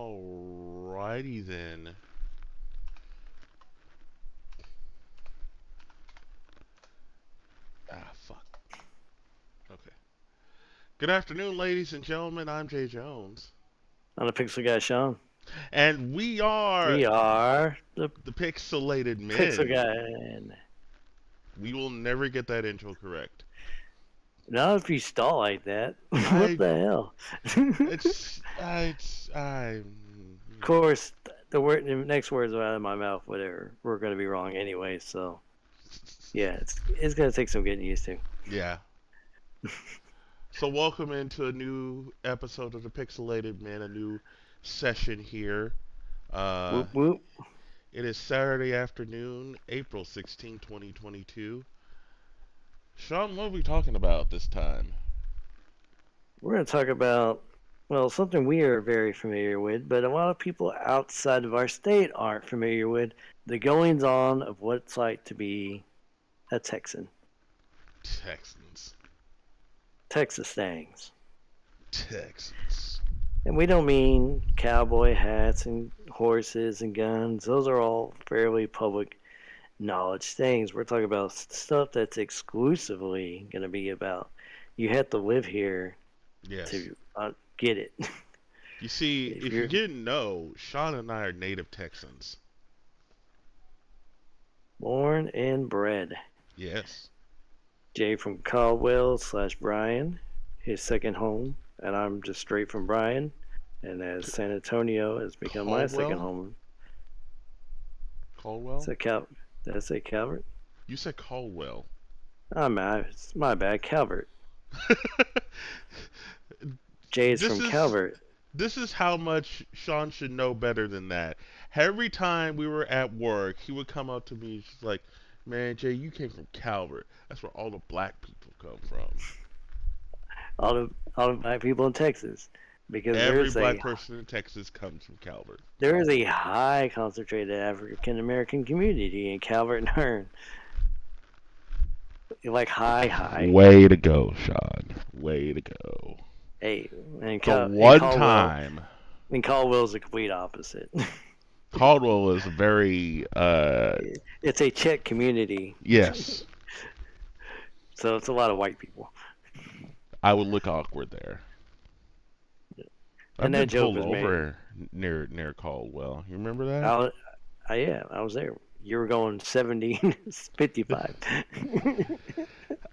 Alrighty then. Ah, fuck. Okay. Good afternoon, ladies and gentlemen. I'm Jay Jones. I'm the Pixel Guy Sean. And we are We are the the Pixelated Pixel Men. Guy. And We will never get that intro correct. not if you stall like that. What I, the hell? I, Of course, the next words out of my mouth, whatever, we're going to be wrong anyway. So yeah, it's going to take some getting used to. yeah. So welcome into a new episode of the Pixelated Men, a new session here. Uh, Whoop whoop. it is Saturday afternoon, April 16, 2022. Sean, what are we talking about this time? We're going to talk about something we are very familiar with, but a lot of people outside of our state aren't familiar with the goings on of what it's like to be a Texan. Texans. Texas things. Texans. And we don't mean cowboy hats and horses and guns. Those are all fairly public knowledge things. We're talking about stuff that's exclusively going to be about you have to live here Yes. to get it. You see, If if you you're didn't know, Sean and I are native Texans. born and bred. Yes. Jay from Caldwell/Bryan, his second home, and I'm just straight from Bryan. And as San Antonio has become my second Caldwell? home, Caldwell? so did I say Calvert? You said Caldwell. It's my bad, Calvert. Jay is this from is Calvert. this is how much Sean should know better than that. Every time we were at work, he would come up to me, just like, "Man, Jay, you came from Calvert. That's where all the black people come from. All the black people in Texas, because Every black person in Texas comes from Calvert. there is a high concentrated African American community in Calvert and Hearn, like high. Way to go, Sean. Way to go. Hey, and The and one time Caldwell's the complete opposite. Caldwell is very It's a Czech community, yes, so it's a lot of white people, I would look awkward there. I've and that been joke pulled was made. over near Caldwell. You remember that? I, yeah, I was there. You were going 70, 55.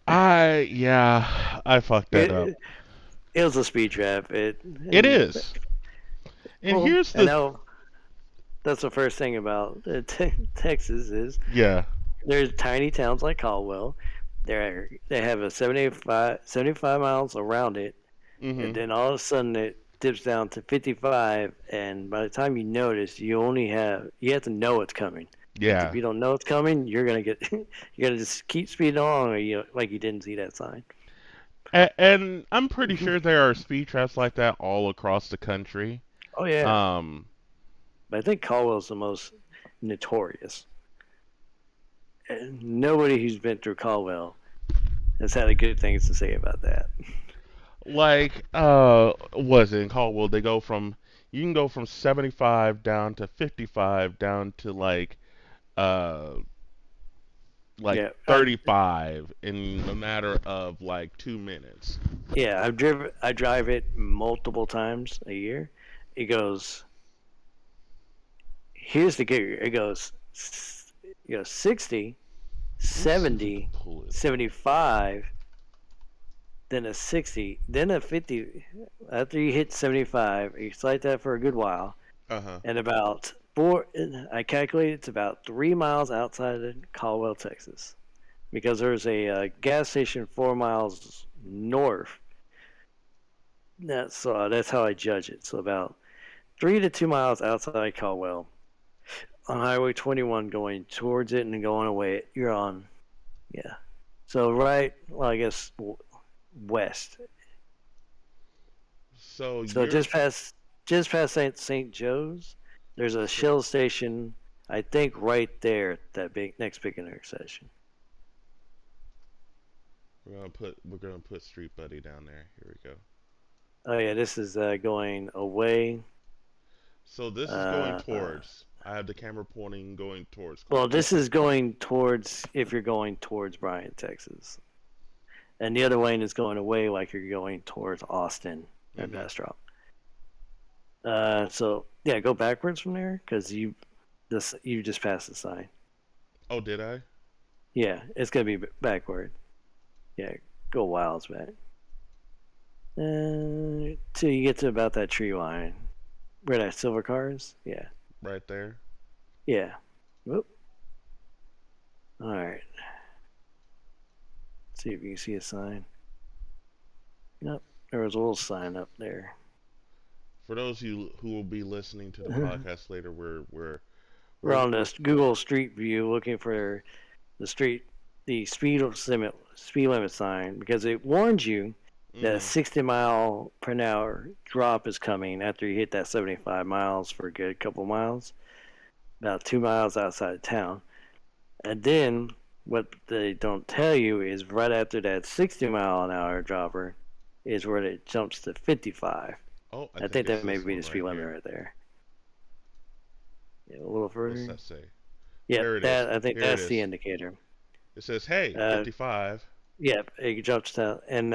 I fucked that up. it, it was a speed trap. It is. And Well, here's I the know that's the first thing about Texas is yeah. there's tiny towns like Caldwell. They have a 75 miles around it, and Mhm. then all of a sudden it dips down to 55. And by the time you notice, you have to know it's coming. Because if Yeah. you don't know it's coming, you're gonna just keep speeding along, or you didn't see that sign. And I'm pretty sure there are speed traps like that all across the country. Oh yeah, Um but I think Caldwell's the most notorious. And nobody who's been through Caldwell has had good things to say about that. like was it in Caldwell they go from you can go from 75 down to 55 down to uh like Yeah, 35 in a matter of like 2 minutes. I drive it multiple times a year. It goes. Here's the kicker. It goes 60, Let me see if we can 70, pull it. 75, then a 60, then a 50. After you hit 75, it's like that for a good while. Uh-huh. And about four, I calculate it's about 3 miles outside of Caldwell, Texas, because there's a gas station 4 miles north. That's how I judge it. So about 3 to 2 miles outside Caldwell, on Highway 21, going towards it and going away. You're on, yeah. So right, well, I guess west. So So you're just past St. Joe's, there's a so Shell station. I think right there at that next big intersection. we're gonna put Street Buddy down there. Here we go. Oh yeah, this is going away. So this is going Uh, towards. I have the camera pointing going towards well, Caldwell. this is going towards if you're going towards Bryan, Texas, and the other lane is going away like you're going towards Austin or Mm-hmm. Bastrop. So yeah, go backwards from there because you just passed the sign. Oh, did I? Yeah, it's gonna be backward. Yeah, go wilds back. Till you get to about that tree line where that silver car is. Yeah, Right there. yeah. Whoop. All right. See if you can see a sign. Yep, there was a little sign up there. For those of you who will be listening to the podcast later, We're we're, on we're this Google Street View looking for the street, the speed limit sign because it warns you that a mm-hmm. 60 mile per hour drop is coming after you hit that 75 miles for a good couple miles, about 2 miles outside of town. And then what they don't tell you is right after that 60 mile an hour dropper is where it jumps to 55. Oh, I I think think it's that may this be the one speed right limit here. right there. Yeah, a little What's further. that say? Yep, There it is. that I think Here it that's the is. indicator. It says, "Hey, Uh, 55." yep, it jumps down, and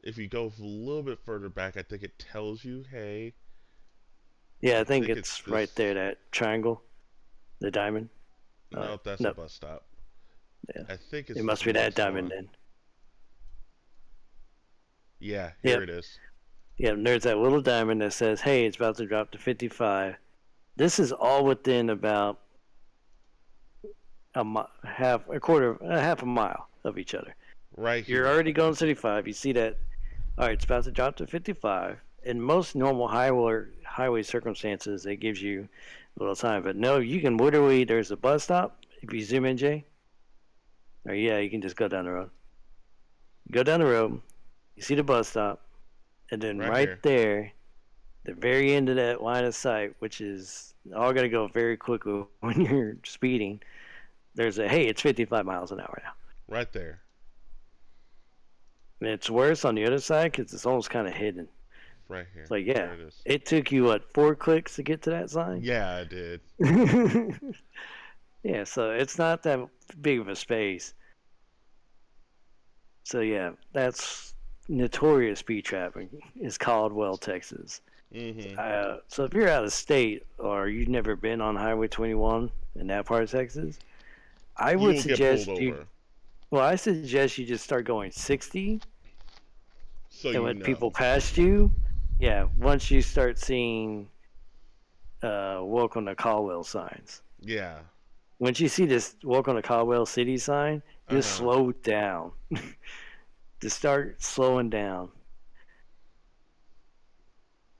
If you go a little bit further back, I think it tells you, "Hey." yeah, I I think think it's it's right this. there, that triangle, the diamond. No, that's a No, bus stop. yeah, I think it it's this must be that next diamond one. then. Yeah, here Yep, it is. yep. There's that little diamond that says, "Hey, it's about to drop to 55." This is all within about half a mile of each other. Right You're here. already going 75. You see that? All right, it's about to drop to 55. In most normal highway circumstances, it gives you a little time. But no, you can literally. There's a bus stop. If you zoom in, Jay, or yeah, you can just go down the road. Go down the road. You see the bus stop, and then Right right here. there, the very end of that line of sight, which is all got to go very quickly when you're speeding. There's a hey, it's 55 miles an hour now. Right there. And it's worse on the other side because it's almost kind of hidden. Right It's here. like, There yeah, it is. it took you what 4 clicks to get to that sign? Yeah, I did. Yeah, so it's not that big of a space. So yeah, that's notorious speed traffic is Caldwell, Texas. Mm-hmm. So if you're out of state or you've never been on Highway 21 in that part of Texas, I You would will get pulled suggest you. over, Well, I suggest you just start going 60 so and you let know. people past you. Yeah, once you start seeing "Welcome to Caldwell" signs. Yeah. Once you see this "Welcome to Caldwell City" sign, Uh just huh. slow down. Just start slowing down.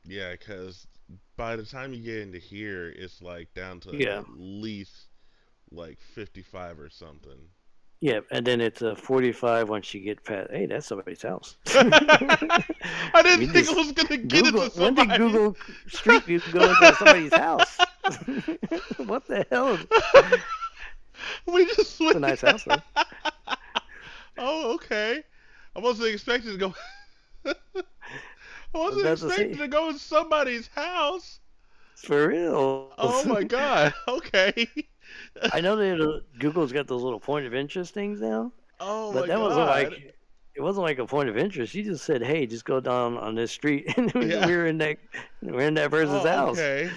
Yeah, because by the time you get into here, it's like down to Yeah, at least like 55 or something. yeah, and then it's a 45 once you get past. Hey, that's somebody's house. I didn't You think I just was gonna get Google. into When did somebody. Google Street View go into somebody's house? What the hell? We just It's a switched. nice house though. Oh, okay. I wasn't expecting to go. I I was wasn't about to expecting say, to go in somebody's house. for real. Oh my god. Okay. I know that Google's got those little point of interest things now, Oh but my that wasn't like god. it wasn't like a point of interest. You just said, "Hey, just go down on this street," and Yeah. we're in that person's Oh, house. okay.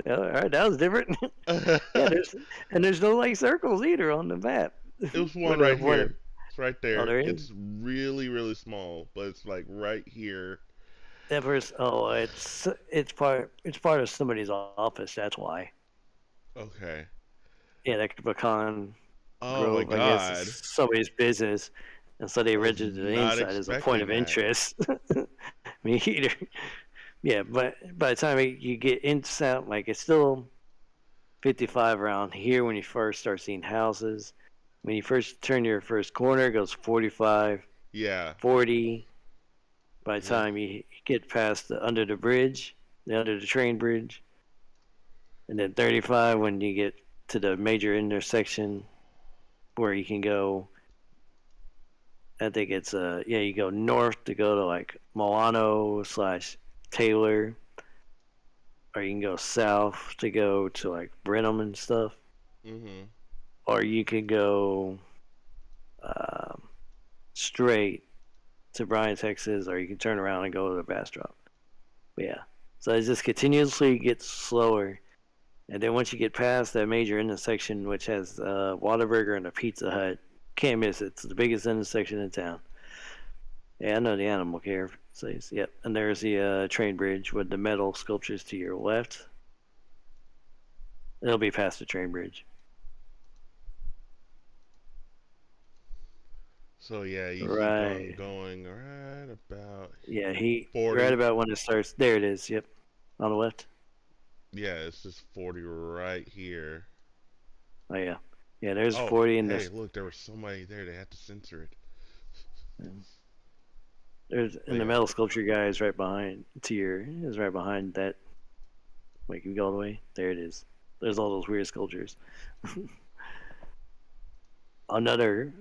All right, that was different. Yeah, It there's no like circles either on the map. was Where one the right point of here. It's right oh, there. there is It's really, really small, but it's like right here. that person. Oh, it's part of somebody's office. That's why. Okay. Yeah, that pecan Oh my grove. I guess is god. somebody's business, and so they I was registered the not inside as a point expecting of that. interest. Me either. Yeah, but by the time you get inside, like it's still 55 around here when you first start seeing houses. When you first turn your first corner, it goes 45, Yeah. 40. By the Yeah. time you get past under the bridge, under the train bridge, and then 35 when you get to the major intersection where you can go. I think it's yeah, you go north to go to like Milano/Taylor, or you can go south to go to like Brenham and stuff, Mhm. or you could go um, straight to Bryan, Texas, or you can turn around and go to the Bastrop. But yeah, so it just continuously gets slower, and then once you get past that major intersection, which has a Whataburger and a Pizza Hut, can't miss it. It's the biggest intersection in town. Yeah, I know the animal care place. Yep, and there's the train bridge with the metal sculptures to your left. It'll be past the train bridge. So yeah, you keep on Right. going right about Yeah, he right 40. about when it starts. There it is. Yep, on the left. Yeah, it's just 40 right here. Oh yeah, yeah. There's Oh, 40 in hey, this. look, there was somebody there. They had to censor it. There's But and the yeah, metal sculpture guy is right behind. To your is right behind that. Wait, can you go all the way? There it is. There's all those weird sculptures. Another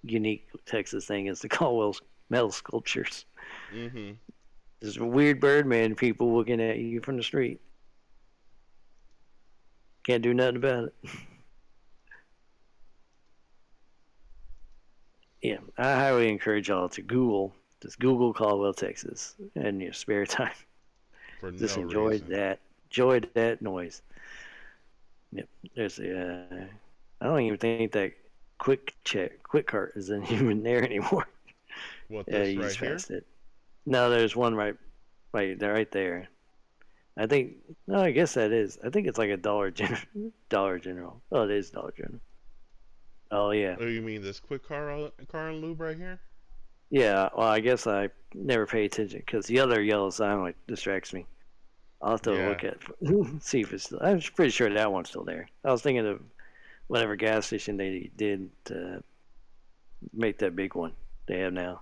unique Texas thing is the Caldwell metal sculptures. mhm. There's weird Birdman people looking at you from the street. Can't do nothing about it. Yeah, I highly encourage y'all to Google. Just Google Caldwell, Texas, in your spare time. For Just no enjoy reason. that. Enjoy that noise. Yep. There's a. I don't even think that quick cart isn't even there anymore. What, Yeah, this you right just here? passed it. No, there's one right there. I think. No, I guess that is. I think it's like a Dollar General. Dollar General. Oh, it is Dollar General. Oh yeah, Oh, you mean this quick car and lube right here? yeah. Well, I guess I never pay attention because the other yellow sign like distracts me. I'll have to Yeah. look at see if it's. I'm pretty sure that one's still there. I was thinking of whatever gas station they did to make that big one they have now.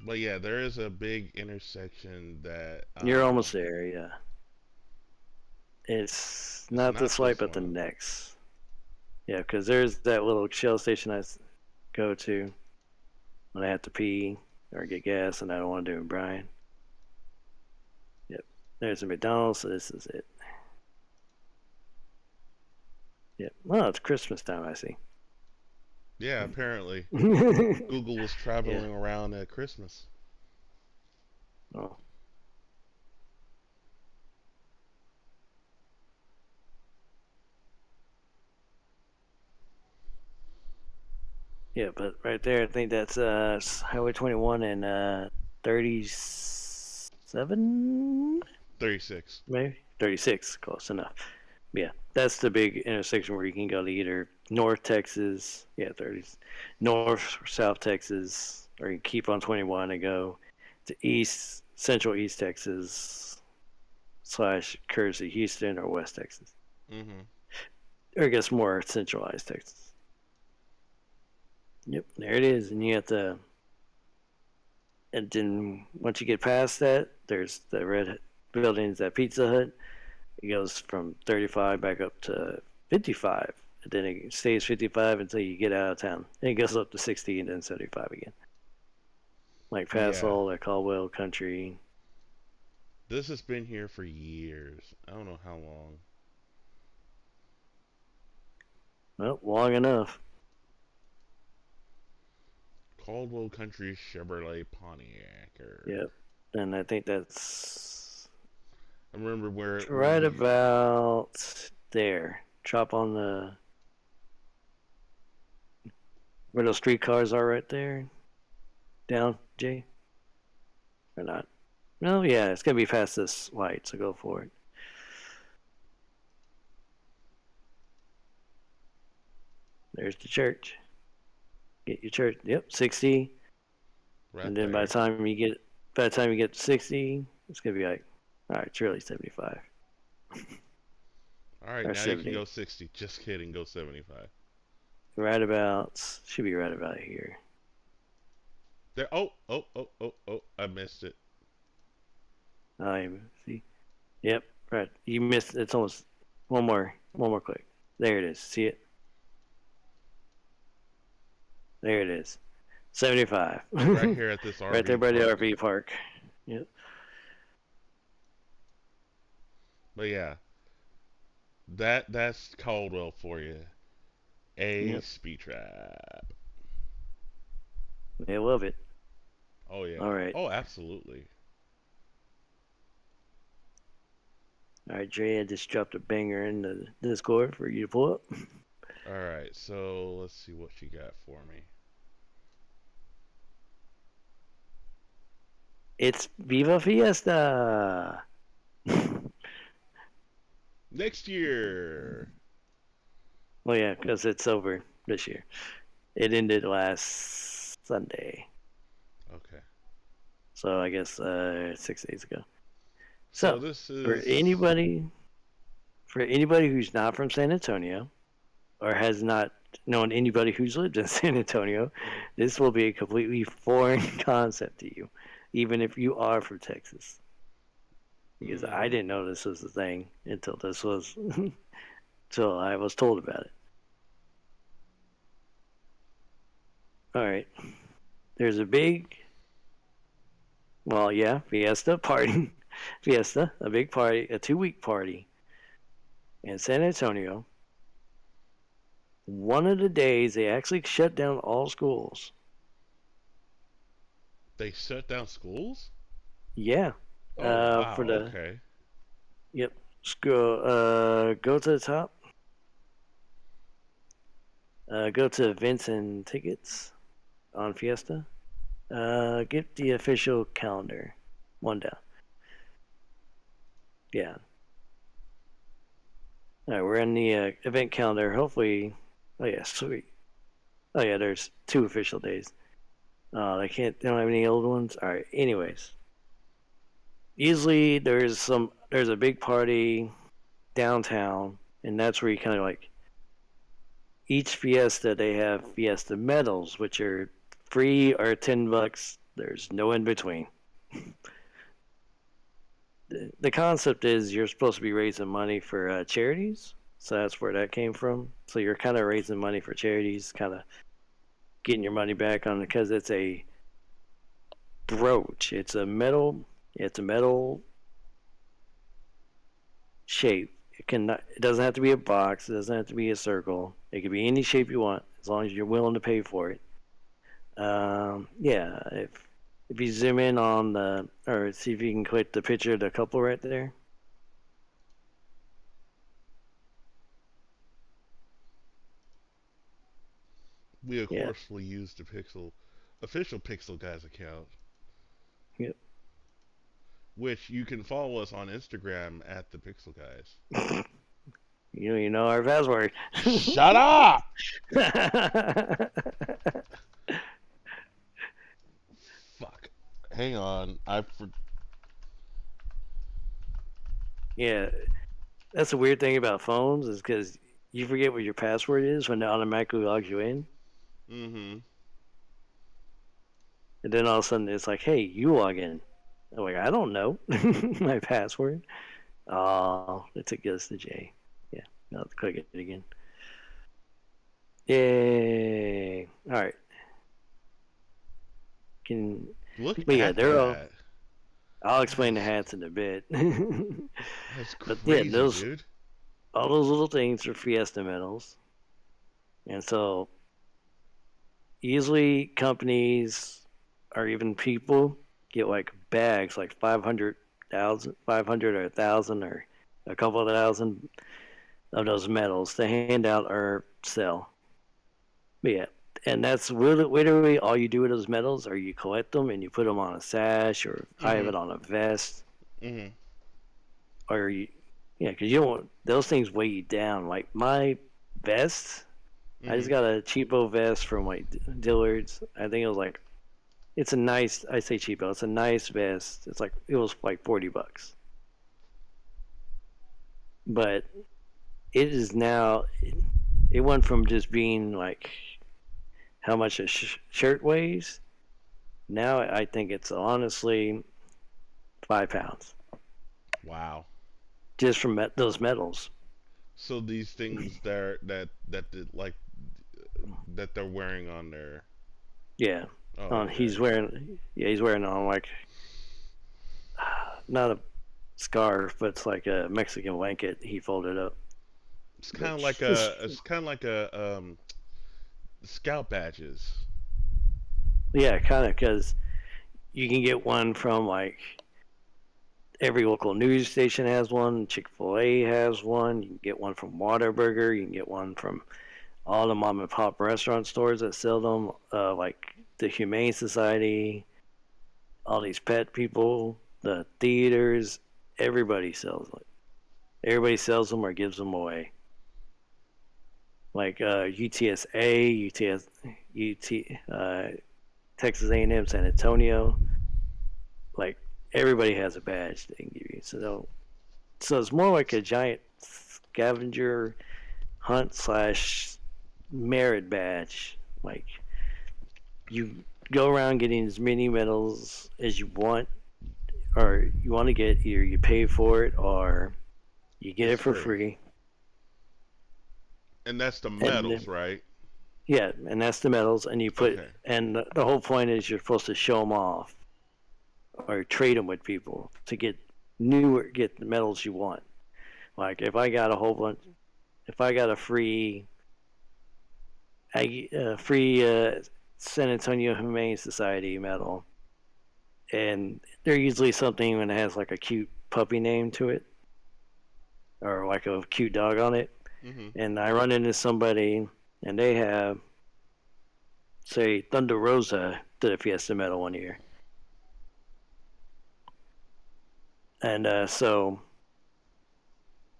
But yeah, there is a big intersection that You're almost there. Yeah, it's it's not not this light, this but the one. next. Yeah, because there's that little Shell station I go to when I have to pee or get gas, and I don't want to do it, Brian. Yep. There's a McDonald's, so this is it. Yep. Well, it's Christmas time, I see. Yeah, apparently Google was Yeah. traveling around at Christmas. Oh. Yeah, but right there, I think that's Highway 21 and 37, 36. maybe 36, close enough. Yeah, that's the big intersection where you can go to either North Texas, yeah, 30s, North or South Texas, or you keep on 21 and go to Central East Texas / Kersey, Houston, or West Texas. Mhm. Or I guess more centralized Texas. Yep, there it is. And you have to, and then once you get past that, there's the red buildings at Pizza Hut. It goes from 35 back up to 55. And then it stays 55 until you get out of town. And it goes up to 60 and then 75 again. Like Yeah. Passall or Caldwell Country. This has been here for years. I don't know how long. Well, long enough. Caldwell Country Chevrolet Pontiac. Yep. And I think that's I remember where right we. about there. Chop on the where those streetcars are right there. Down, Jay? Or not? No, yeah, it's gonna be past this light, so go for it. There's the church. Get your church. Yep, 60. Right And then there. by the time you get to 60, it's gonna be like, all right, it's really 75 All right, or now you can 70. go 60. Just kidding. Go 75. Right about should be right about here. There. Oh, oh, oh, oh, oh. I missed it. I see. Yep, right. You missed. It's almost one more click. There it is. See it? There it is. 75. Right here at this Right there RV by the park. RV park. Yep. But yeah, that's Caldwell for you. A Yep. speed trap. They love it. Oh All yeah. right. Oh, absolutely. All right, Dre, I just dropped a banger in the Discord for you to pull up. All right. So let's see what you got for me. It's Viva Fiesta. Next year. Well, yeah, because it's over this year. It ended last Sunday, Okay. so I guess 6 days ago. So So this for is. anybody, for anybody who's not from San Antonio or has not known anybody who's lived in San Antonio, this will be a completely foreign concept to you, even if you are from Texas. Because I Mm, didn't know this was a thing until this was until I was told about it. All right, there's a big, well, yeah, fiesta party, fiesta, a big party, a 2 week party in San Antonio. One of the days they actually shut down all schools. they shut down schools? Yeah, Oh for wow. the Okay. yep, school. Go to the top. Go to events and tickets on Fiesta. Get the official calendar. One down. Yeah. All right, we're in the event calendar. Hopefully, oh yeah, sweet. Oh yeah, there's 2 official days. They can't. They don't have any old ones. All right. Anyways, usually there's a big party downtown, and that's where you kind of like each fiesta they have fiesta medals, which are free or $10. There's no in between. The concept is you're supposed to be raising money for charities, so that's where that came from. So you're kind of raising money for charities, kind of getting your money back on it because it's a brooch. It's a metal shape. It doesn't have to be a box. It doesn't have to be a circle. It could be any shape you want as long as you're willing to pay for it. Yeah, if you zoom in on the or see if you can click the picture of the couple right there. We of Yeah. course will use the Pixel official Pixel Guys account, Yep. which you can follow us on Instagram at the Pixel Guys. You know our password. Shut up! Fuck. Hang on. Yeah, that's the weird thing about phones is because you forget what your password is when it automatically logs you in, Mm-hmm. and then all of a sudden it's like, "Hey, you log in." I'm like, "I don't know my password." Oh, it took us to J. Yeah, I'll have to click it again. Yay! All right, can Look but yeah, at they're all. that. I'll That explain the is hats in a bit. that's But yeah, crazy, those dude. all those little things are Fiesta medals, and so usually companies or even people get like bags, like 500,000, 500 or 1,000 or a couple of thousand of those medals to hand out or sell. But yeah, and that's literally all you do with those medals, or you collect them and you put them on a sash, or I have Mm-hmm. it on a vest, Mm-hmm. or yeah, because you don't want those things weigh you down. Like my vest, I Mm-hmm. just got a cheapo vest from like Dillard's. I think it was like it's a nice. I say cheapo. It's a nice vest. It was like $40, but it is now. It went from just being like how much a shirt weighs. Now I think it's honestly 5 pounds Wow. just from those metals. So these things like that they're wearing on their. Yeah, Oh, on okay. he's wearing. Yeah, he's wearing on like not a scarf, but it's like a Mexican blanket he folded up. It's kind of like Which a. is, It's kind of like a scout badges. yeah, kind of because you can get one from like every local news station has one. Chick-fil-A has one. You can get one from Whataburger. You can get one from all the mom and pop restaurant stores that sell them, like the Humane Society, all these pet people, the theaters. Everybody sells them. Everybody sells them or gives them away. Like UTSA, Texas A&M, San Antonio. Like everybody has a badge they can give you. So it's more like a giant scavenger hunt slash merit badge. Like you go around getting as many medals as you want, or you want to get. Either you pay for it or you get It's it for free, free. and that's the And medals, right? yeah, and that's the medals. And you put, Okay. and the whole point is you're supposed to show them off or trade them with people to get the medals you want. Like if I got a whole bunch, if I got a free San Antonio Humane Society medal, and they're usually something that has like a cute puppy name to it or like a cute dog on it, Mhm. and I run into somebody and they have, say, Thunder Rosa to the Fiesta medal one year, and so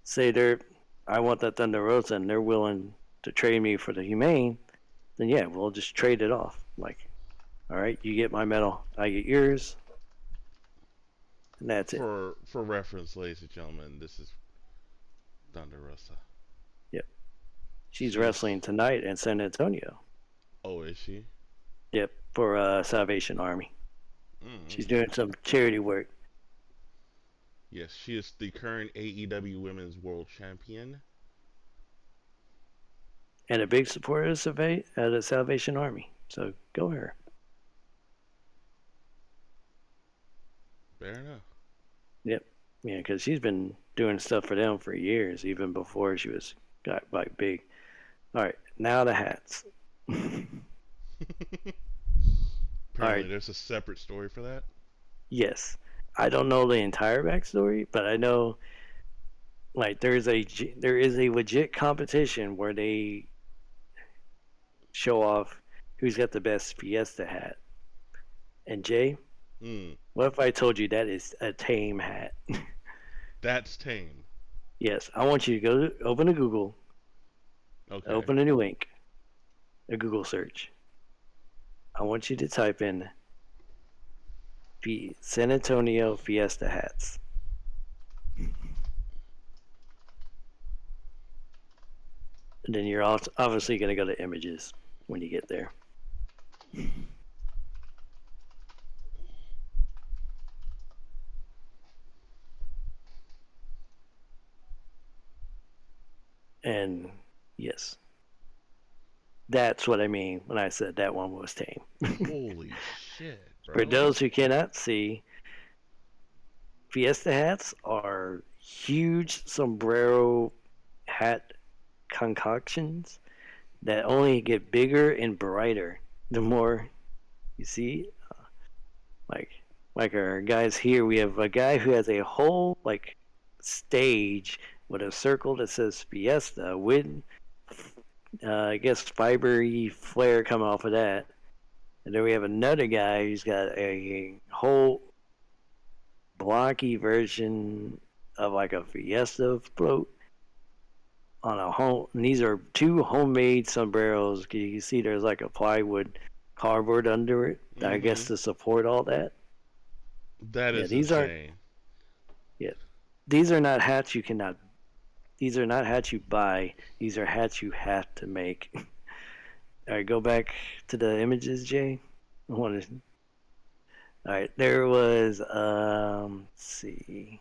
say I want that Thunder Rosa and they're willing to trade me for the Humane, then yeah, we'll just trade it off. Like, all right, you get my medal, I get yours, and that's it. For reference, ladies and gentlemen, this is Thunder Rosa. Yep. She's She's. wrestling tonight in San Antonio. Oh, is she? Yep, for Salvation Army. She's Mm-hmm. doing some charity work Yes, she is the current AEW Women's World Champion. and a big supporter of the Salvation Army. So go her. Fair enough. Yep. Yeah, because she's been doing stuff for them for years, even before she was got like big. All right, now the hats. All Apparently, right. there's a separate story for that. Yes, I don't know the entire backstory, but I know like there is a legit competition where they show off who's got the best Fiesta hat. And Jay, Mm, what if I told you that is a tame hat? that's tame. Yes, I want you to open a Google, Okay. open a new link, a Google search. I want you to type in San Antonio Fiesta hats. And then you're obviously going to go to images when you get there. And yes, that's what I mean when I said that one was tame. Holy shit, For bro. those who cannot see, Fiesta hats are huge sombrero hat concoctions that only get bigger and brighter the more you see. Like like our guys here, we have a guy who has a whole like stage with a circle that says Fiesta with I guess fibery flare coming off of that. And then we have another guy who's got a whole blocky version of like a Fiesta float on a home. And these are two homemade sombreros. You can see there's like a plywood cardboard under it, I guess, Mm-hmm. to support all that. That Yeah, is these aren't. insane. Yeah, these are not hats you cannot. These are not hats you buy. These are hats you have to make. All right, go back to the images, Jay. I want to. All right, there was. Let's see.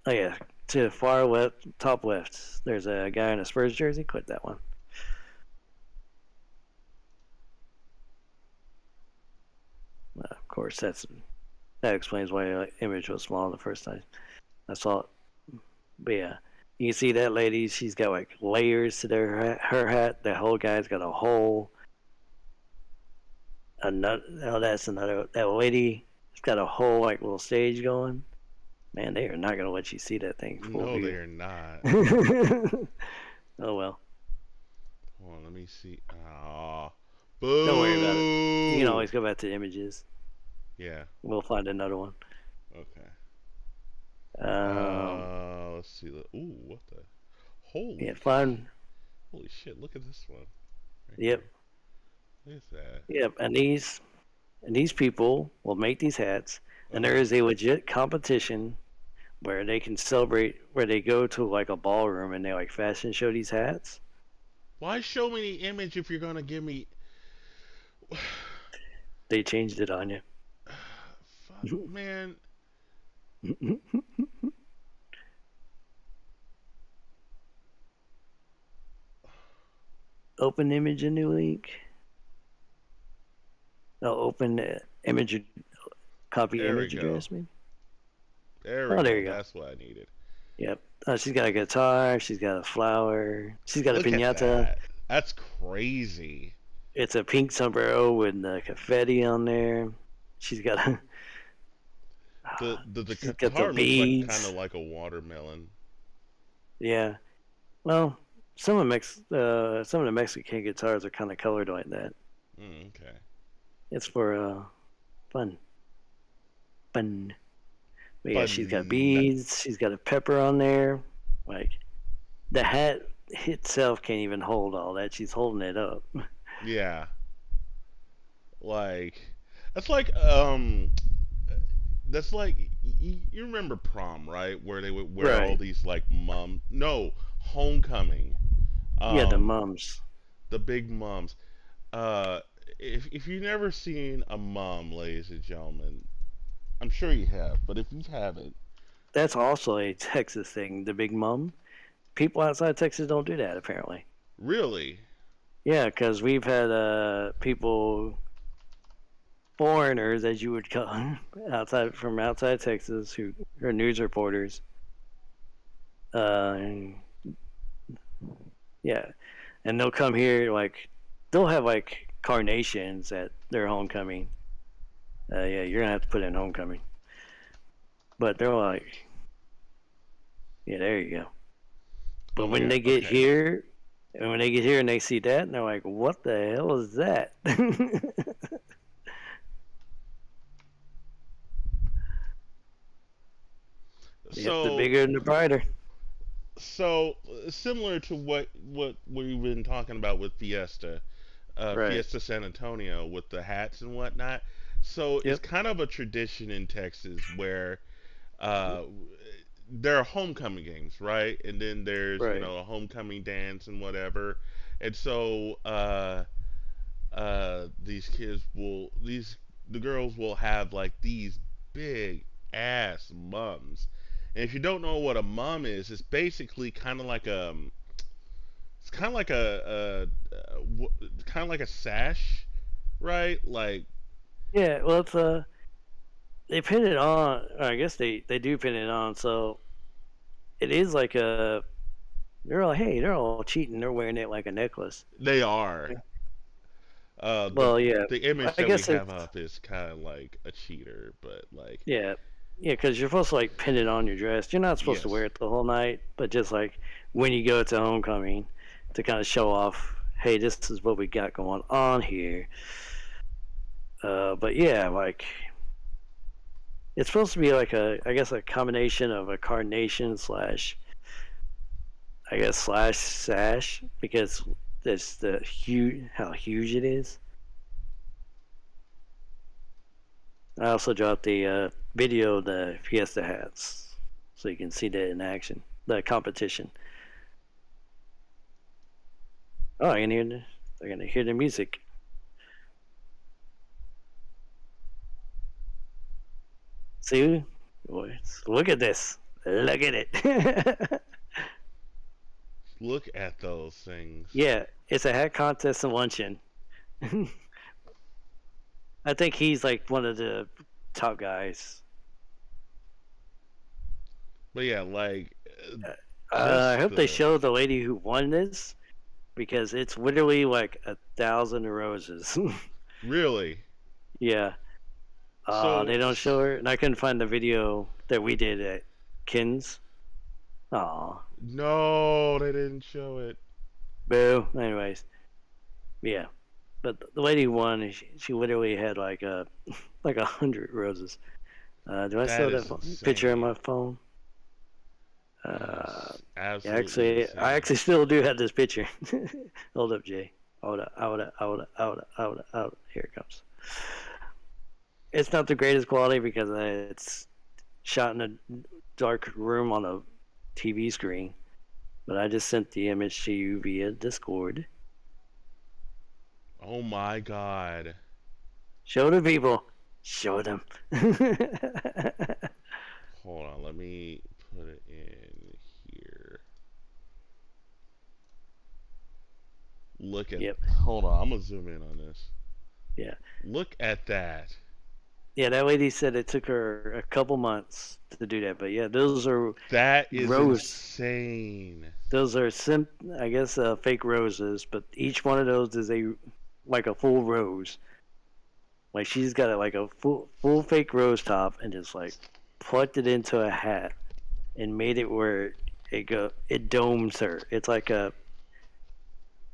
Oh yeah, to the far left, top left. There's a guy in a Spurs jersey. Click that one. Of course, that's that explains why the image was small the first time I saw it. But yeah, you can see that lady. She's got like layers to her hat. The whole guy's got a hole. Another, oh, that's another. That lady has got a whole like little stage going. Man, they are not gonna let you see that thing full No, they view. are not. Oh well, Hold on, let me see. Oh, don't worry about it. You can boo. always go back to images. Yeah. We'll find another one. Okay. Um, Let's see. Ooh, what the? yeah, Holy, find. holy shit! Look at this one right Yep, here. Look at that. yep. And these people will make these hats, Uh and there huh. is a legit competition where they can celebrate, where they go to like a ballroom and they like fashion show these hats. Why show me the image if you're gonna give me? They changed it on Fuck, man. you. Open image in new link. Oh, open image copy There we image go. address, maybe. There we Oh, there go. you go. That's what I needed. Yep. She's got a guitar. She's got a flower. She's got a Look at pinata. that. That's crazy. It's a pink sombrero with the confetti on there. She's got a, The she's got the guitar looks like kind of beads. like a watermelon. Yeah. Well, some of the Mexican guitars are kind of colored like that. Okay. It's for fun, fun. But yeah, she's got Fun. beads. She's got a pepper on there. Like the hat itself can't even hold all that. She's holding it up. Yeah. Like that's like that's like you remember prom, right? Where they would wear all Right. these like mum no homecoming. Yeah, the Um, mums. the big mums. Uh, if you've never seen a mum, ladies and gentlemen, I'm sure you have, but if you haven't, That's also a Texas thing. The big mum. People outside Texas don't do that apparently. really, Yeah, because we've had people, foreigners as you would call them, outside Texas who are news reporters. Uh, yeah, and they'll come here like they'll have like carnations at their homecoming. Yeah, you're gonna have to put in homecoming. But they're like, yeah, there you go. But oh when yeah, they get okay. here, and when they get here and they see that, and they're like, what the hell is that? Yep, the So bigger and the brighter. similar to what we've been talking about with Fiesta, Right. Fiesta San Antonio with the hats and whatnot. So it's Yep. kind of a tradition in Texas where uh, there are homecoming games, right? And then there's Right. a homecoming dance and whatever. And so these kids will these the girls will have like these big ass mums. And if you don't know what a mum is, it's basically kind of like it's kind of like kind of like a sash, right? Like Yeah. Well, it's they pin it on. Or I guess they do pin it on. So it is like a. They're all cheating. They're wearing it like a necklace. they are. Uh, the Well, yeah. the image I that we guess have it's up is kind of like a cheater, but like yeah. Yeah, because you're supposed to like pin it on your dress. You're not supposed to wear yes, it the whole night, but just like when you go to homecoming to kind of show off, hey, this is what we got going on here. But yeah, like it's supposed to be like I guess a combination of a carnation slash, I guess slash sash because this the huge how huge it is. I also dropped the video of the Fiesta hats so you can see that in action, the competition. Oh, I can hear they're gonna hear the music. See, look at this. Look at it. look at those things. Yeah, it's a hat contest and luncheon. I think he's like one of the top guys. But yeah, like I just hope they the show the lady who won this because it's literally like 1,000 roses. really. Yeah. So They don't show her, and I couldn't find the video that we did at Kins. Aw, no, they didn't show it. boo. Anyways, yeah. But the lady who won, she literally had like 100 roses. Do I still That have is that picture on insane. my phone? That Uh, is yeah, absolutely actually, I insane. actually still do have this picture. Hold up, Jay. Hold up, hold up, hold up, hold up, hold up, hold up. Here it comes. It's not the greatest quality because it's shot in a dark room on a TV screen. But I just sent the image to you via Discord. Oh my god. Show the people. Show them. Hold on, let me put it in here. Look at. Yep. Hold on, I'm gonna zoom in on this. Yeah. Look at that. Yeah, that lady said it took her a couple months to do that. But yeah, those are That is rose. insane. Those are I guess fake roses, but each one of those is a full rose. Like she's got like a full fake rose top and just like plucked it into a hat and made it where it domes her. It's like a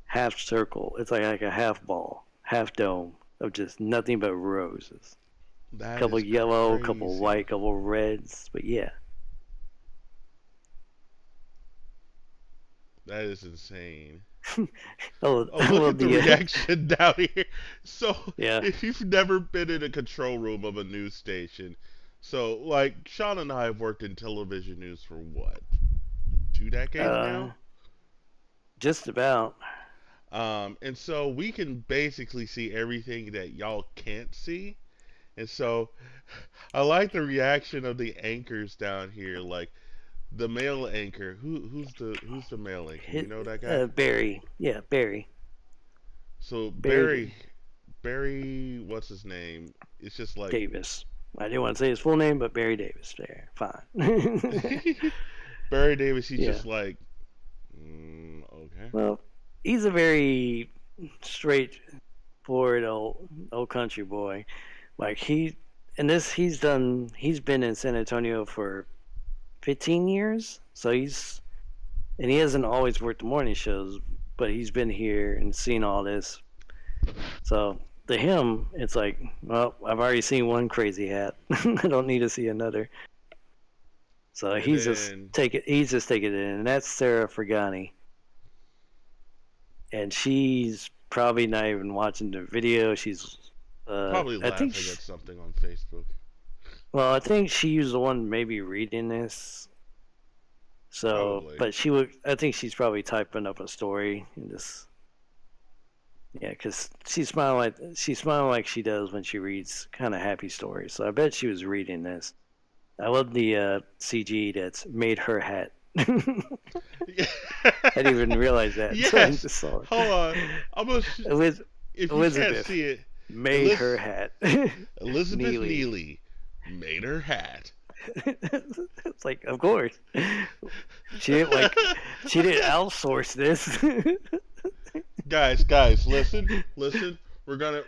half circle. It's like a half ball, half dome of just nothing but roses. That Couple is yellow, couple crazy. white, couple reds. But yeah. That is insane. Oh, Oh, look well, at the reaction down here. So, yeah. if you've never been in a control room of a news station, so like Sean and I have worked in television news for what, 2 decades Uh, now? just about. And so we can basically see everything that y'all can't see. And so I like the reaction of the anchors down here, like the male anchor. Who's the male anchor? You know that guy? Barry. Yeah, Barry. So Barry Barry, what's his name? It's just like Davis. I didn't want to say his full name, but Barry Davis. There, fine. Barry Davis. He's Yeah. just like, okay. Well, he's a very straightforward old country boy. Like he's been in San Antonio for 15 years. So he hasn't always worked the morning shows, but he's been here and seen all this. So to him, it's like, well, I've already seen one crazy hat. I don't need to see another. So And then he's just taking it in, and that's Sarah Fragani, and she's probably not even watching the video. probably I think, laughing at something on Facebook. I think she's the one maybe reading this. So, Probably. but I think she's probably typing up a story and just, yeah, because she's smiling like she does when she reads kind of happy stories. So I bet she was reading this. I love the CG that's made her hat. I didn't even realize that until I Yes. just saw Hold on. I'm gonna. it. If you can't Elizabeth see it, made her Elis- hat. Elizabeth Neely. Neely made her hat. It's like, of course. She didn't she didn't outsource this. Guys, listen. We're gonna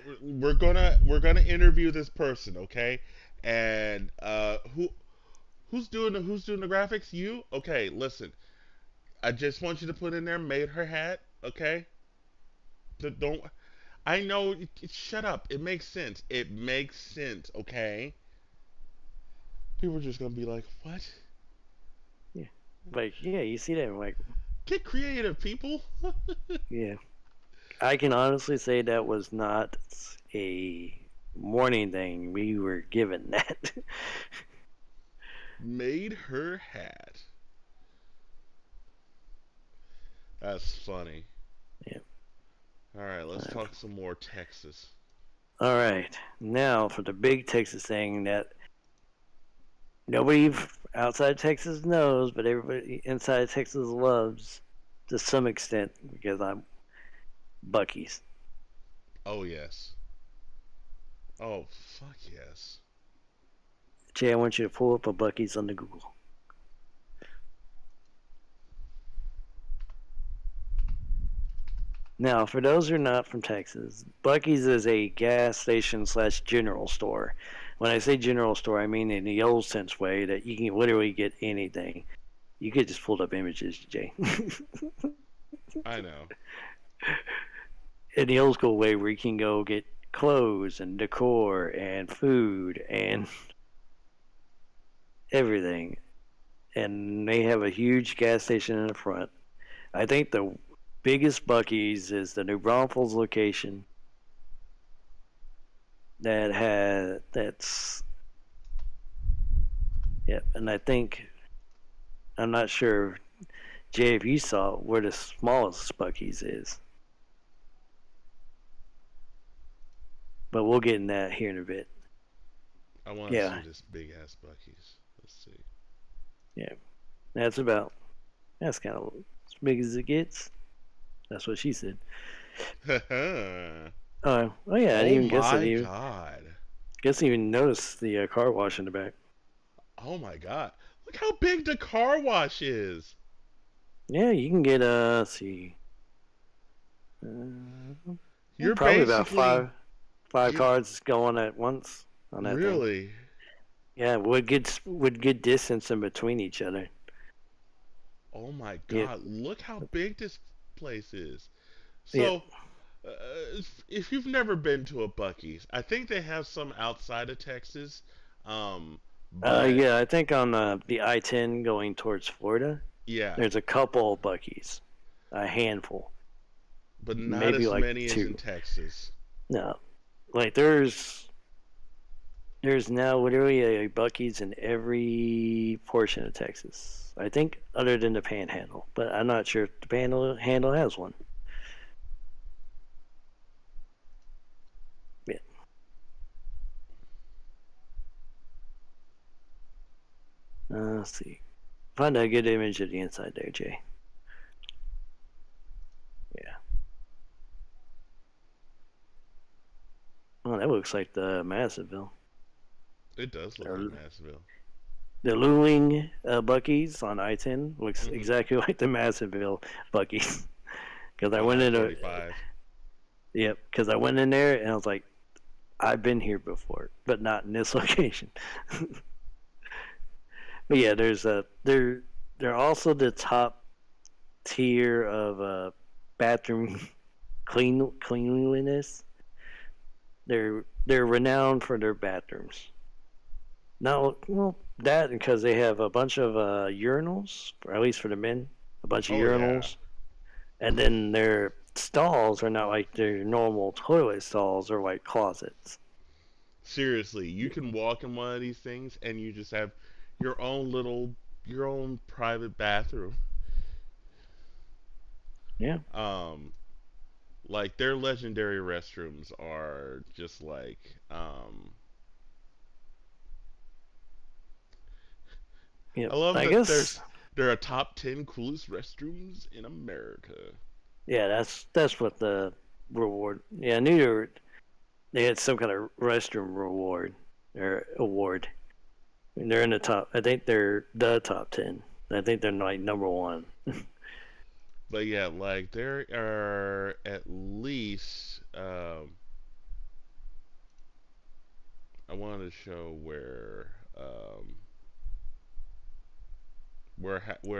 interview this person, okay? And who's doing the graphics? You? Okay, listen. I just want you to put in there made her hat, okay? Don't I know shut up. It makes sense. It makes sense, okay? People are just gonna be like, what? Yeah. Like, yeah, you see that, like, Get creative, people. yeah. I can honestly say that was not a morning thing. We were given that. Made her hat. That's funny. Yeah. All right, let's talk some more Texas. All right. Now for the big Texas thing that nobody outside Texas knows, but everybody inside Texas loves to some extent because I'm Bucky's. Oh yes. Oh fuck yes. Jay, I want you to pull up a Bucky's on the Google. Now, for those who are not from Texas, Bucky's is a gas station slash general store. When I say general store, I mean in the old sense way that you can literally get anything. You could just pull up images, Jay. I know. In the old school way where you can go get clothes and decor and food and everything. And they have a huge gas station in the front. I think the biggest Bucky's is the New Braunfels location that's yeah, and I think I'm not sure, Jay, if you saw where the smallest Bucky's is, but we'll get in that here in a bit. I want to see Yeah, this big ass Bucky's. Let's see. yeah, that's kind of as big as it gets. That's what she said. Oh yeah, I didn't Oh even my god. guess I didn't even notice the car wash in the back. Oh my god. Look how big the car wash is. Yeah, you can get let's see, uh, You're probably about basically five you cars going at once on that thing. really. Yeah, with good distance in between each other. Oh my Yep, god. Look how big this place is. yep. So, if you've never been to a Bucky's, I think they have some outside of Texas. But Yeah, I think on the I-10 going towards Florida, yeah, there's a couple Bucky's, a handful, but not maybe as like many as in two. Texas. No, like there's now literally a Bucky's in every portion of Texas. I think other than the Panhandle, but I'm not sure if the Panhandle has one. Yeah. Let's see. Find a good image of the inside there, Jay. Yeah. Oh, that looks like the Massiville. It does look like Or Massville. the Luling Bucky's on I-10 looks Hmm. exactly like the Massiville Bucky's. Because I On went in, I-45. yep. Because I went in there and I was like, I've been here before, but not in this location. But yeah, they're also the top tier of bathroom cleanliness. They're renowned for their bathrooms. Now, well, that because they have a bunch of urinals, or at least for the men, a bunch of Oh yeah. urinals, and then their stalls are not like their normal toilet stalls; or like closets. Seriously, you can walk in one of these things and you just have your own little, your own private bathroom. Yeah, Um, like their legendary restrooms are just like, yep. I love I that guess there are top 10 coolest restrooms in America. yeah, that's what the reward. Yeah, I knew they had some kind of restroom reward or award. I mean, they're in the top. I think they're the top 10. I think they're like number one. But yeah, like there are at least, I wanted to show where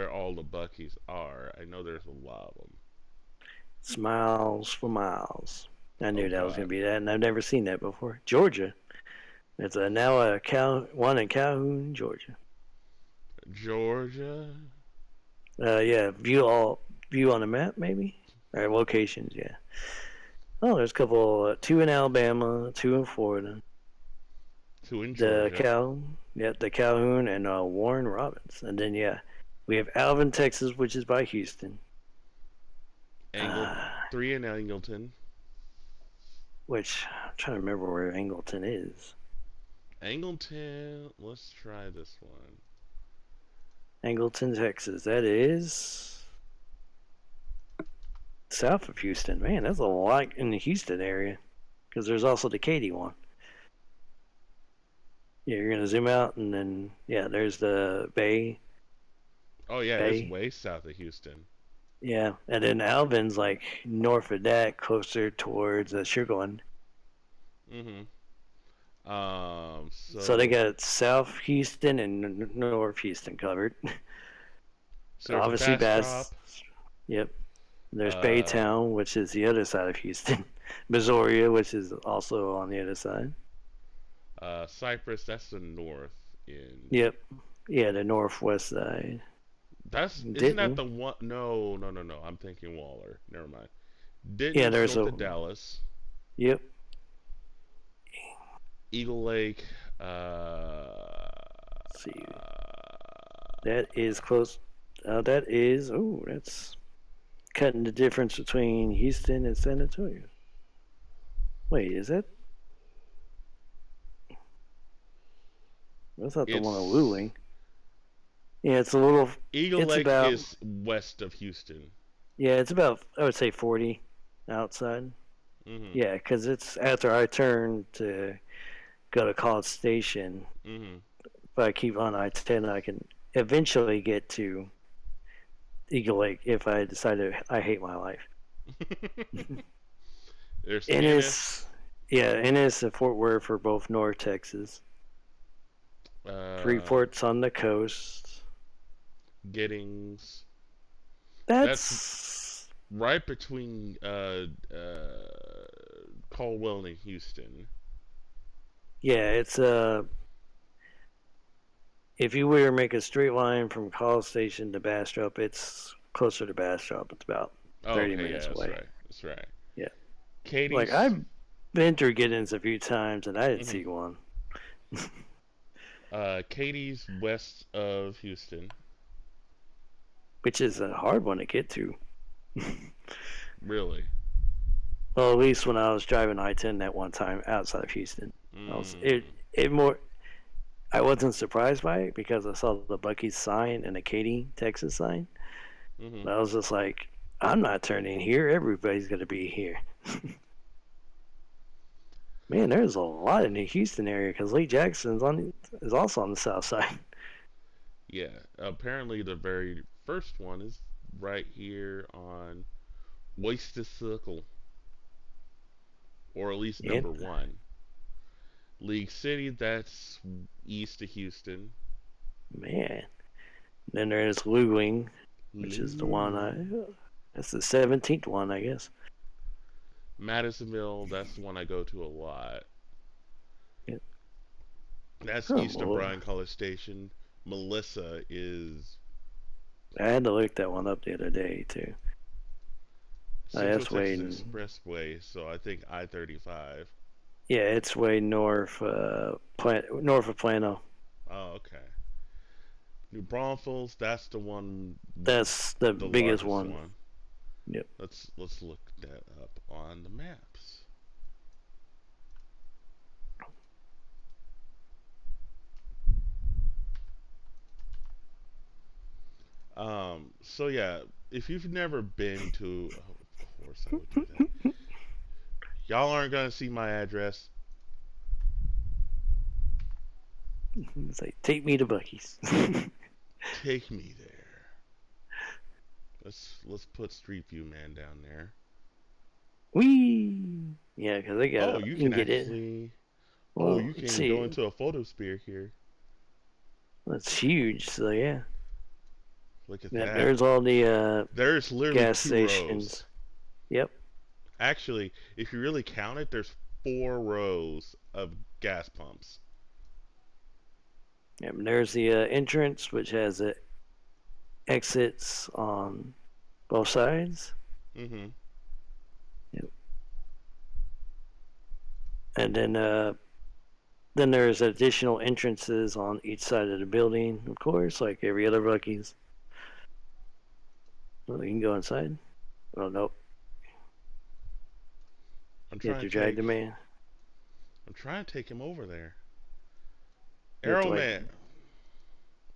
all the Buckies are. I know there's a lot of them. Smiles for miles. I Oh knew that was God, gonna be that, and I've never seen that before. Georgia. It's now a one in Calhoun, Georgia. Georgia. Yeah, view on the map maybe. All right, locations. Yeah. Oh, there's a couple. Two in Alabama, two in Florida. Two in The Georgia. Cal, yeah, the Calhoun and Warren Robins, and then yeah, we have Alvin, Texas, which is by Houston. Angle Uh, three in Angleton. which I'm trying to remember where Angleton is. Angleton. Let's try this one. Angleton, Texas. That is south of Houston. Man, that's a lot in the Houston area because there's also the Katy one. Yeah, you're gonna zoom out, and then yeah, there's the Oh yeah, it's bay. way south of Houston. Yeah, and then Alvin's like north of that, closer towards Sugarland. Mhm. So they So got South Houston and North Houston covered. so there's a Obviously, Bastrop. Bass. Yep. There's Uh, Baytown, which is the other side of Houston. Missouri, which is also on the other side. Cypress. That's the north end. Yep. Yeah, the northwest side. That's isn't that Denton. the one? No, no, no, no. I'm thinking Waller. Never mind. Yeah, Denton's there's north a. of Dallas. Yep. Eagle Lake. Uh, Let's see, that is close. That is. Oh, that's cutting the difference between Houston and San Antonio. Wait, is that? That's not the one of it's Luling. Yeah, it's a little. Eagle It's Lake about. is west of Houston. Yeah, it's about. I would say 40 outside. Mhm. Yeah, because it's after I turn to go to College Station. Mhm. If I keep on I-10, I can eventually get to Eagle Lake if I decide I hate my life. There's Ennis, Ennis. yeah, Ennis and Fort Worth for both North Texas. Uh, Freeport's on the coast. Giddings. That's That's right between Caldwell and Houston. yeah. It's if you were to make a straight line from College Station to Bastrop, it's closer to Bastrop. It's about Oh, 30 okay, yeah, minutes that's away. right. That's right. Yeah, like Katie's. I've been through Giddens a few times and I didn't Mhm. see one, Katie's west of Houston. which is a hard one to get to. Really. Well, at least when I was driving I-10 that one time outside of Houston, I was Mm. it more. I wasn't surprised by it because I saw the Bucky's sign and the Katy, Texas sign. Mhm. And I was just like, I'm not turning here. Everybody's gonna be here. Man, there's a lot in the Houston area because Lee Jackson's on is also on the south side. Yeah. Apparently, the very first one is right here on Oyster Circle, or at least Yeah, number one. League City. That's east of Houston. man. Then there's Luling, which is the one Lou. I. That's the 17th one, I guess. Madisonville. That's the one I go to a lot. Yeah. That's Oh, east of Lord. Bryan College Station. Melissa is I had to look that one up the other day too. Central That's Texas way. Expressway, so I think I-35. Yeah, it's way north. North of Plano. Oh, okay. New Braunfels, that's the one, That's the the biggest largest one. one. Yep. Let's look that up on the maps. So yeah, if you've never been to, oh, of course I would do that. Y'all aren't gonna see my address. It's like take me to Bucky's. Take me there. Let's put Street View Man down there. Wee. Yeah, because they Oh, got you you can can get it. actually. Oh, Well, you let's can go see. into a photosphere here. That's huge. So yeah. Look at Yeah, that. there's all the There's literally gas two rows. stations. Yep. Actually, if you really count it, there's 4 rows of gas pumps. Yep. And there's the entrance, which has exits on both sides. Mm-hmm. Yep. And then there's additional entrances on each side of the building, of course, like every other Bucky's. Well, you can go inside. Oh nope, I'm you have trying to to drag the take. man. I'm trying to take him over there. You have to Arrow like. Man.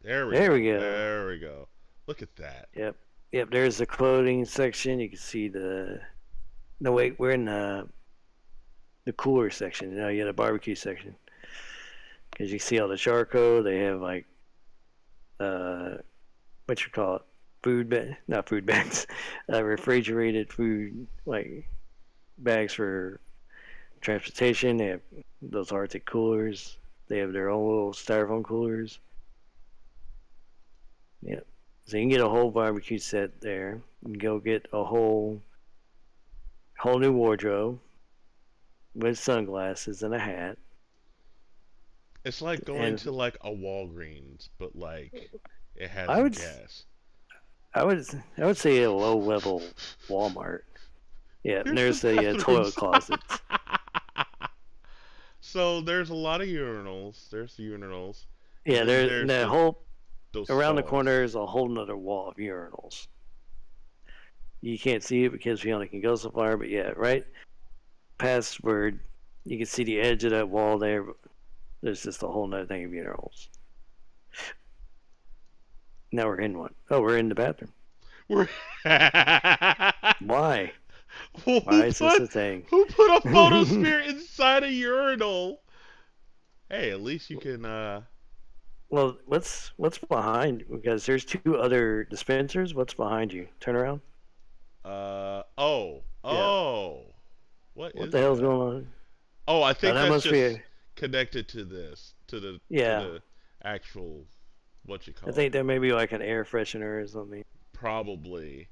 There we There we go. go. There we go. Look at that. Yep, yep. There's the clothing section. You can see the. No wait, we're in the cooler section. You know, you got a barbecue section. because you see all the charcoal. They have like uh, what you call it, not food bags, refrigerated food like bags for transportation. They have those Arctic coolers. They have their own little styrofoam coolers. Yeah. So you can get a whole barbecue set there. You can go get a whole new wardrobe with sunglasses and a hat. It's like going And to like a Walgreens, but like it has I would gas. I would I would say a low level Walmart. Yeah, and There's the there's the toilet bathrooms. closets. So there's a lot of urinals. There's the urinals, and Yeah, then there's there's the whole those around the stalls. corner is a whole nother wall of urinals. You can't see it because we only can go so far, but yeah, right past where you can see the edge of that wall there. There's just a whole nother thing of urinals. Now we're in one. Oh, we're in the bathroom. We're Why? who Why is this put a thing? who put a photosphere inside a urinal? Hey, at least you can. Well, what's behind? Because there's two other dispensers. What's behind you? Turn around. Oh, Yeah. oh. What What is the hell's that? going on? Oh, I Oh, think that that's must be just a. connected to this, to Yeah. the actual what you I call think it. that may be like an air freshener or something. Probably.